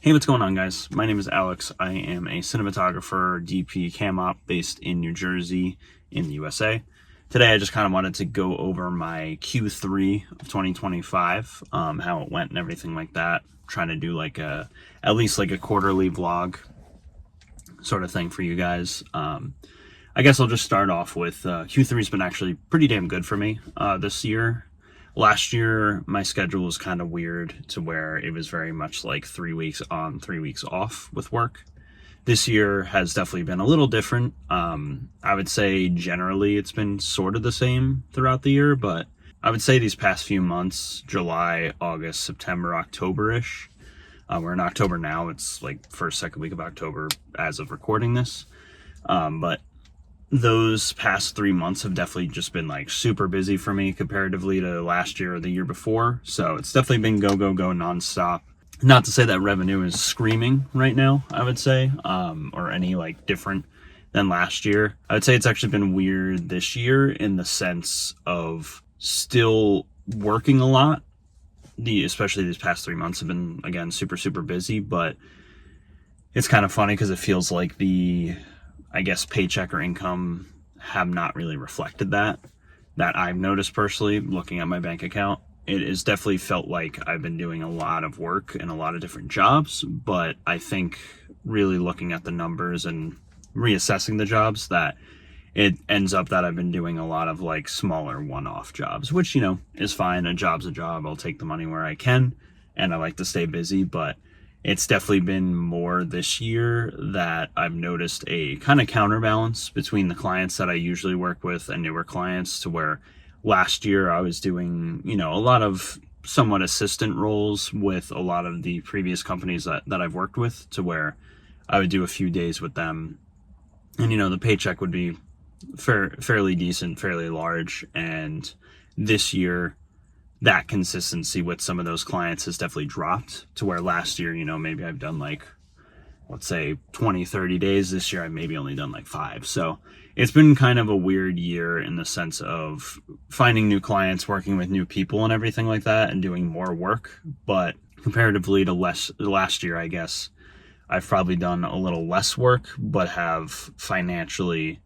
Hey, what's going on, guys? My name is Alex. I am a cinematographer, DP, cam op based in New Jersey in the USA. Today, I just kind of wanted to go over my Q3 of 2025, how it went and everything like that. Trying to do at least like a quarterly vlog sort of thing for you guys. I guess I'll just start off with Q3 has been actually pretty damn good for me this year. Last year, my schedule was kind of weird to where it was very much like 3 weeks on, 3 weeks off with work. This year has definitely been a little different. I would say generally it's been sort of the same throughout the year, but I would say these past few months, July, August, September, October-ish. We're in October now. It's like first, second week of October as of recording this. But those past 3 months have definitely just been like super busy for me comparatively to last year or the year before. So it's definitely been go, go, go nonstop. Not to say that revenue is screaming right now, I would say, or any like different than last year. I would say it's actually been weird this year in the sense of still working a lot. Especially these past 3 months have been, again, super, super busy, but it's kind of funny because it feels like I guess paycheck or income have not really reflected that I've noticed personally looking at my bank account. It has definitely felt like I've been doing a lot of work in a lot of different jobs, but I think really looking at the numbers and reassessing the jobs, that it ends up that I've been doing a lot of like smaller one-off jobs, which, is fine. A job's a job. I'll take the money where I can, and I like to stay busy, but it's definitely been more this year that I've noticed a kind of counterbalance between the clients that I usually work with and newer clients, to where last year I was doing, a lot of somewhat assistant roles with a lot of the previous companies that I've worked with, to where I would do a few days with them and, the paycheck would be fairly decent, fairly large. And this year, that consistency with some of those clients has definitely dropped, to where last year, maybe I've done like, let's say 20, 30 days. This year, I've maybe only done like 5. So it's been kind of a weird year in the sense of finding new clients, working with new people and everything like that, and doing more work. But comparatively to last year, I guess I've probably done a little less work, but have financially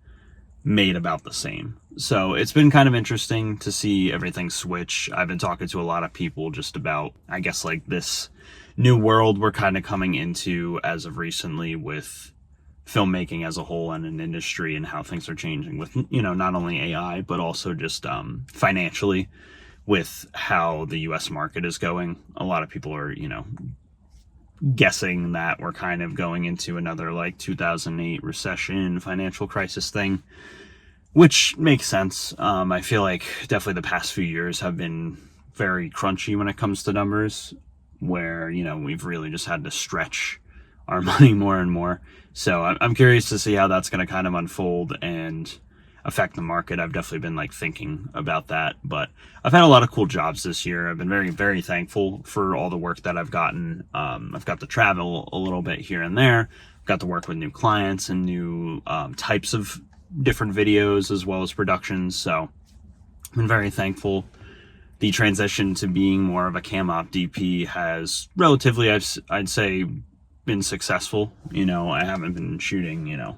made about the same. So it's been kind of interesting to see everything switch. I've been talking to a lot of people just about, I guess, like this new world we're kind of coming into as of recently with filmmaking as a whole and an industry, and how things are changing with, not only AI, but also just financially with how the US market is going. A lot of people are, guessing that we're kind of going into another like 2008 recession, financial crisis thing, which makes sense. I feel like definitely the past few years have been very crunchy when it comes to numbers, where, we've really just had to stretch our money more and more. So I'm curious to see how that's going to kind of unfold and affect the market. I've definitely been like thinking about that, but I've had a lot of cool jobs this year. I've been very, very thankful for all the work that I've gotten. I've got to travel a little bit here and there. I've got to work with new clients and new types of different videos as well as productions. So I've been very thankful. The transition to being more of a cam op DP has relatively, I'd say, been successful. I haven't been shooting,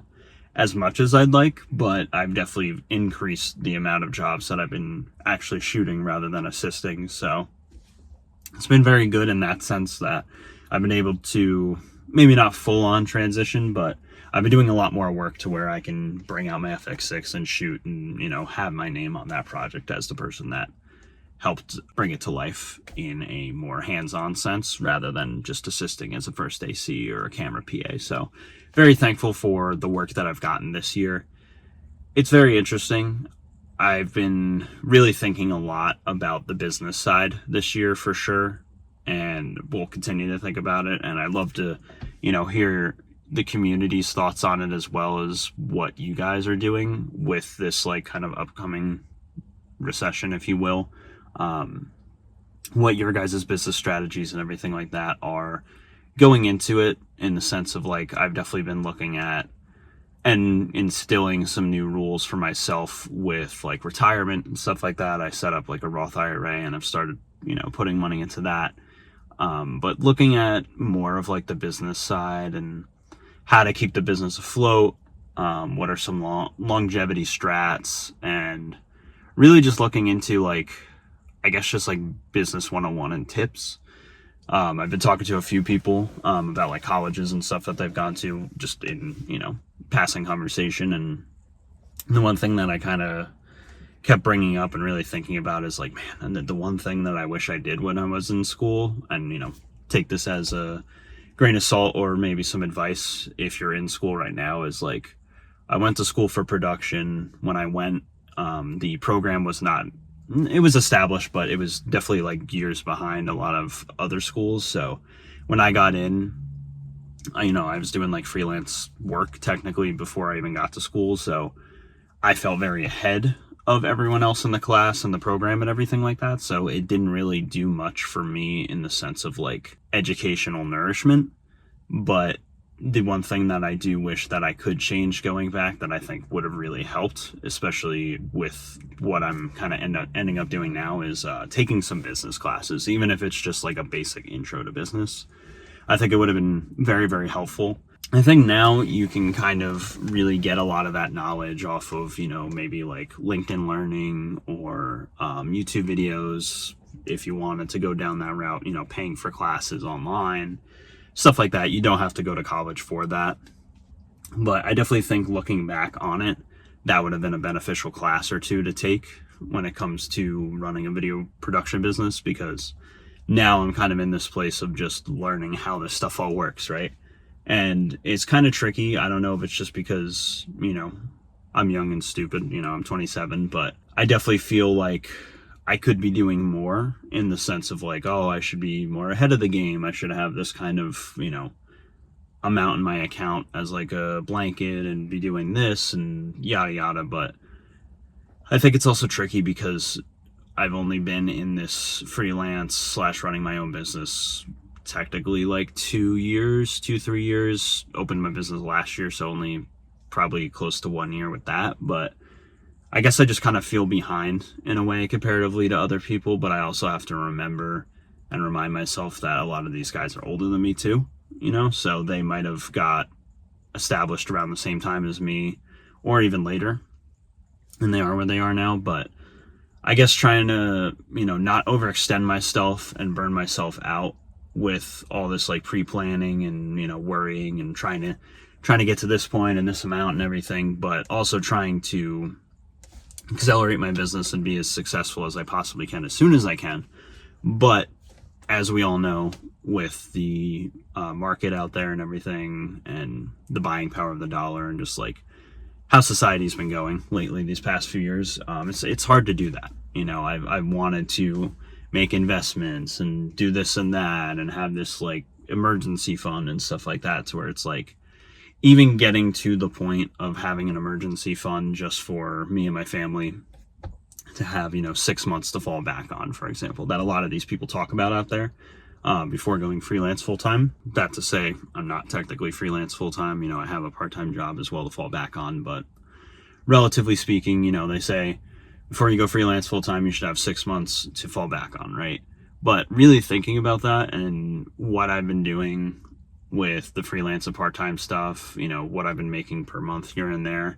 as much as I'd like, but I've definitely increased the amount of jobs that I've been actually shooting rather than assisting. So it's been very good in that sense, that I've been able to maybe not full on transition, but I've been doing a lot more work to where I can bring out my FX6 and shoot and, have my name on that project as the person that helped bring it to life in a more hands-on sense, rather than just assisting as a first AC or a camera PA. So very thankful for the work that I've gotten this year. It's very interesting. I've been really thinking a lot about the business side this year for sure, and we'll continue to think about it. And I'd love to, hear the community's thoughts on it, as well as what you guys are doing with this like kind of upcoming recession, if you will. What your guys' business strategies and everything like that are going into it, in the sense of like, I've definitely been looking at and instilling some new rules for myself with like retirement and stuff like that. I set up like a Roth IRA and I've started, putting money into that. But looking at more of like the business side and how to keep the business afloat, what are some longevity strats, and really just looking into like, I guess just like business 101 and tips. I've been talking to a few people about like colleges and stuff that they've gone to, just in, passing conversation. And the one thing that I kind of kept bringing up and really thinking about is like, man, and the one thing that I wish I did when I was in school, and take this as a grain of salt or maybe some advice if you're in school right now, is like, I went to school for production. When I went, the program was not, it was established, but it was definitely like years behind a lot of other schools. So when I got in, I was doing like freelance work technically before I even got to school. So I felt very ahead of everyone else in the class and the program and everything like that. So it didn't really do much for me in the sense of like educational nourishment. But the one thing that I do wish that I could change going back, that I think would have really helped, especially with what I'm kind of ending up doing now, is taking some business classes, even if it's just like a basic intro to business. I think it would have been very, very helpful. I think now you can kind of really get a lot of that knowledge off of, maybe like LinkedIn Learning or YouTube videos, if you wanted to go down that route, paying for classes online, stuff like that. You don't have to go to college for that. But I definitely think looking back on it, that would have been a beneficial class or two to take when it comes to running a video production business, because now I'm kind of in this place of just learning how this stuff all works, right? And it's kind of tricky. I don't know if it's just because, I'm young and stupid, I'm 27, but I definitely feel like I could be doing more, in the sense of like, oh, I should be more ahead of the game. I should have this kind of, amount in my account as like a blanket and be doing this and yada yada. But I think it's also tricky because I've only been in this freelance / running my own business technically like 3 years. Opened my business last year, so only probably close to 1 year with that. But I guess I just kind of feel behind in a way comparatively to other people. But I also have to remember and remind myself that a lot of these guys are older than me too, so they might have got established around the same time as me, or even later, and they are where they are now. But I guess trying to, not overextend myself and burn myself out with all this like pre-planning and, worrying and trying to get to this point and this amount and everything, but also trying to accelerate my business and be as successful as I possibly can as soon as I can. But as we all know, with the market out there and everything, and the buying power of the dollar, and just like how society's been going lately these past few years, it's hard to do that. I've wanted to make investments and do this and that and have this like emergency fund and stuff like that, to where it's like, even getting to the point of having an emergency fund just for me and my family to have, 6 months to fall back on, for example, that a lot of these people talk about out there, before going freelance full-time. That to say, I'm not technically freelance full-time. I have a part-time job as well to fall back on, but relatively speaking, they say before you go freelance full-time, you should have 6 months to fall back on, right? But really thinking about that and what I've been doing with the freelance and part-time stuff, what I've been making per month here and there,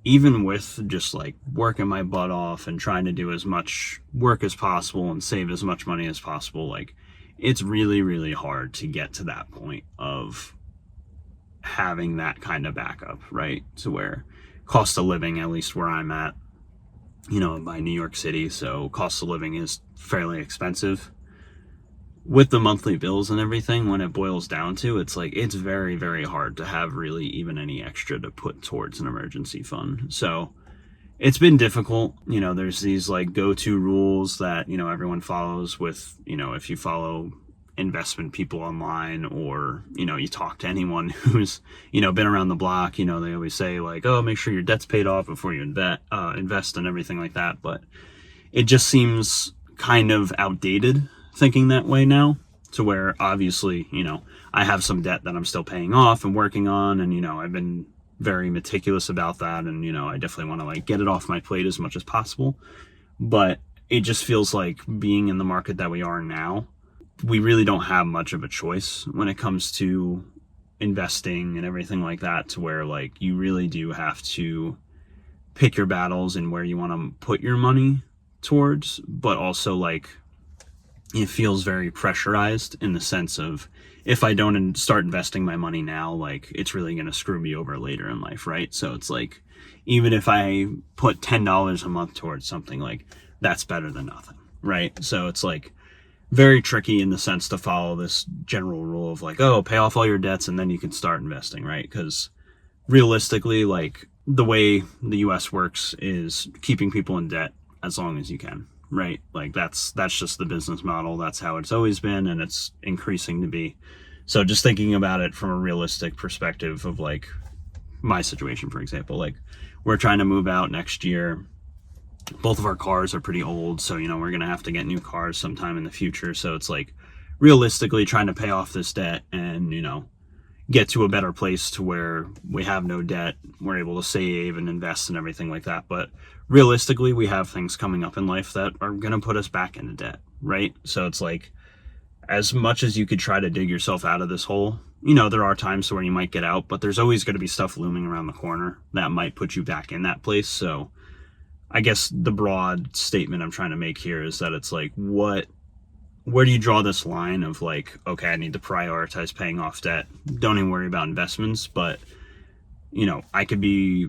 even with just like working my butt off and trying to do as much work as possible and save as much money as possible, like, it's really, really hard to get to that point of having that kind of backup, right? To where cost of living, at least where I'm at, by New York City, so cost of living is fairly expensive. With the monthly bills and everything, when it boils down to, it's like, it's very, very hard to have really even any extra to put towards an emergency fund. So it's been difficult. There's these like go-to rules that, everyone follows with, if you follow investment people online, or, you talk to anyone who's, been around the block, they always say like, oh, make sure your debt's paid off before you invest and everything like that. But it just seems kind of outdated thinking that way now, to where obviously, I have some debt that I'm still paying off and working on, and, I've been very meticulous about that, and, I definitely want to like get it off my plate as much as possible. But it just feels like, being in the market that we are now, we really don't have much of a choice when it comes to investing and everything like that, to where like you really do have to pick your battles and where you want to put your money towards, but also like it feels very pressurized in the sense of, if I don't start investing my money now, like it's really going to screw me over later in life, right? So it's like, even if I put $10 a month towards something, like that's better than nothing, right? So it's like very tricky in the sense to follow this general rule of like, oh, pay off all your debts and then you can start investing, right? Because realistically, like the way the US works is keeping people in debt as long as you can, right? Like that's just the business model. That's how it's always been, and it's increasing to be. So just thinking about it from a realistic perspective of like my situation, for example, like we're trying to move out next year. Both of our cars are pretty old, so you know we're gonna have to get new cars sometime in the future. So it's like realistically trying to pay off this debt and, you know, get to a better place to where we have no debt, we're able to save and invest and everything like that. But realistically, we have things coming up in life that are going to put us back into debt, right? So it's like, as much as you could try to dig yourself out of this hole, you know, there are times where you might get out, but there's always going to be stuff looming around the corner that might put you back in that place. So I guess the broad statement I'm trying to make here is that it's like, where do you draw this line of like, okay, I need to prioritize paying off debt, don't even worry about investments, but you know, I could be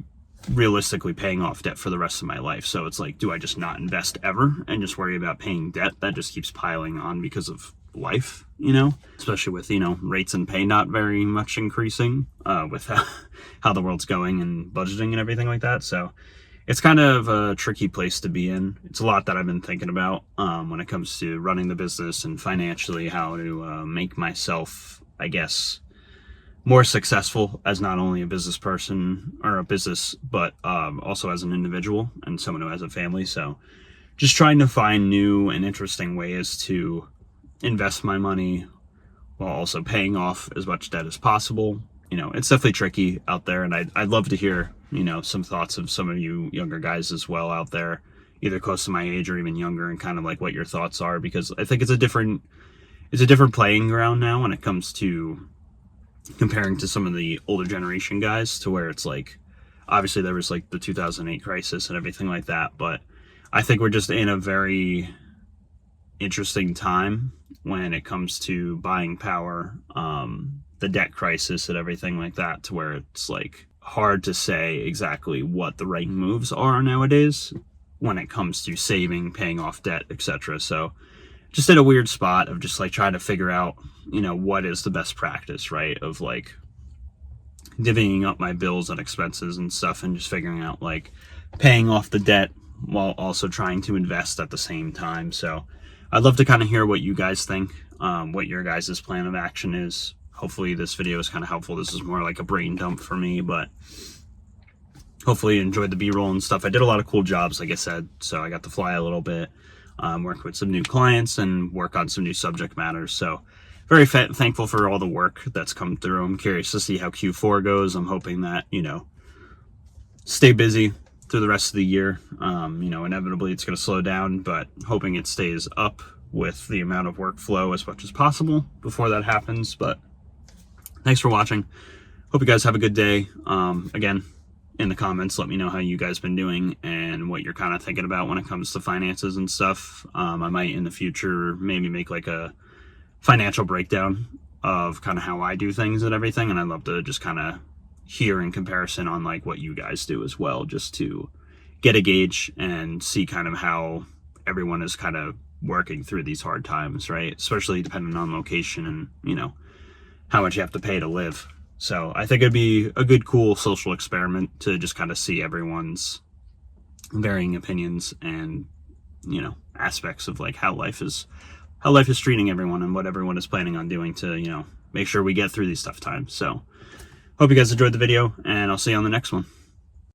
realistically paying off debt for the rest of my life. So it's like, do I just not invest ever and just worry about paying debt that just keeps piling on because of life, you know, especially with, you know, rates and pay not very much increasing with how the world's going and budgeting and everything like that. So it's kind of a tricky place to be in. It's a lot that I've been thinking about when it comes to running the business and financially, how to make myself, I guess, more successful as not only a business person or a business, but also as an individual and someone who has a family. So just trying to find new and interesting ways to invest my money while also paying off as much debt as possible. You know, it's definitely tricky out there, and I'd love to hear, you know, some thoughts of some of you younger guys as well out there, either close to my age or even younger, and kind of like what your thoughts are, because I think it's a different playing ground now when it comes to comparing to some of the older generation guys, to where it's like, obviously there was like the 2008 crisis and everything like that, but I think we're just in a very interesting time when it comes to buying power, the debt crisis and everything like that, to where it's like hard to say exactly what the right moves are nowadays when it comes to saving, paying off debt, etc. So just in a weird spot of just like trying to figure out, you know, what is the best practice, right? Of like divvying up my bills and expenses and stuff, and just figuring out like paying off the debt while also trying to invest at the same time. So I'd love to kind of hear what you guys think, what your guys' plan of action is. Hopefully this video is kind of helpful. This is more like a brain dump for me, but hopefully you enjoyed the B-roll and stuff. I did a lot of cool jobs, like I said, so I got to fly a little bit, work with some new clients and work on some new subject matters. So very thankful for all the work that's come through. I'm curious to see how Q4 goes. I'm hoping that, you know, stay busy through the rest of the year. You know, inevitably it's going to slow down, but hoping it stays up with the amount of workflow as much as possible before that happens. But thanks for watching. Hope you guys have a good day. Again, in the comments, let me know how you guys been doing and what you're kind of thinking about when it comes to finances and stuff. I might in the future maybe make like a financial breakdown of kind of how I do things and everything, and I'd love to just kind of hear in comparison on like what you guys do as well, just to get a gauge and see kind of how everyone is kind of working through these hard times, right? Especially depending on location and, you know, how much you have to pay to live. So I think it'd be a good, cool social experiment to just kind of see everyone's varying opinions and, you know, aspects of like how life is treating everyone and what everyone is planning on doing to, you know, make sure we get through these tough times. So hope you guys enjoyed the video, and I'll see you on the next one.